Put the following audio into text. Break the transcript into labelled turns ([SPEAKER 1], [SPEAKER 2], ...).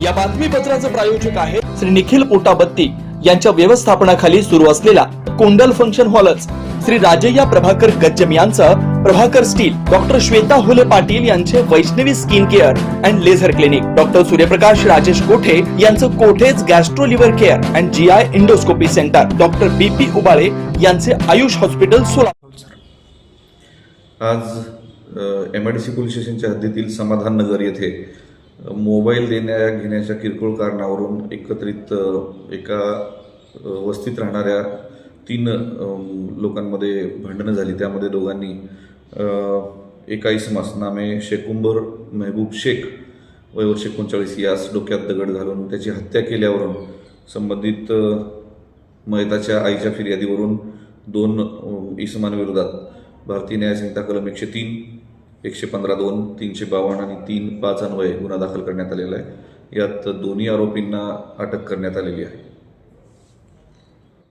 [SPEAKER 1] या बातमीपत्राचे प्रायोजक आहे श्री निखिल पोटाबत्ती यांच्या व्यवस्थापनाखाली सुरू असलेला कोंडल फंक्शन हॉलच, श्री राजय्या प्रभाकर गज्जम यांचं प्रभाकर स्टील, डॉक्टर श्वेता हुले पाटील यांचे Vaishnavi skin care and laser clinic, doctor Suryaprakash Rajesh Kothe यांचं Kothe's gastro liver care and GI endoscopy centre, doctor BP Ubale यांचे आयुष हॉस्पिटल सोलापूर।
[SPEAKER 2] आज एमआयडीसी पोलीस स्टेशनच्या हद्दीतील समाधान नगर येथे मोबाईल देण्या घेण्याच्या किरकोळ कारणावरून एकत्रित एका वस्तीत राहणाऱ्या 3 लोकांमध्ये भांडणं झाली। त्यामध्ये दोघांनी एका इसमास नामे शेकुंबर मेहबूब शेख वय वर्ष 39 यास डोक्यात दगड घालून त्याची हत्या केल्यावरून संबंधित मयताच्या आईच्या फिर्यादीवरून 2 इसमांविरोधात भारतीय न्याय संहिता कलम 103, 115(2), 352 आणि 3(5) अन्वये गुन्हा दाखल करण्यात आलेला आहे। यात दोन्ही आरोपींना अटक करण्यात आलेली आहे।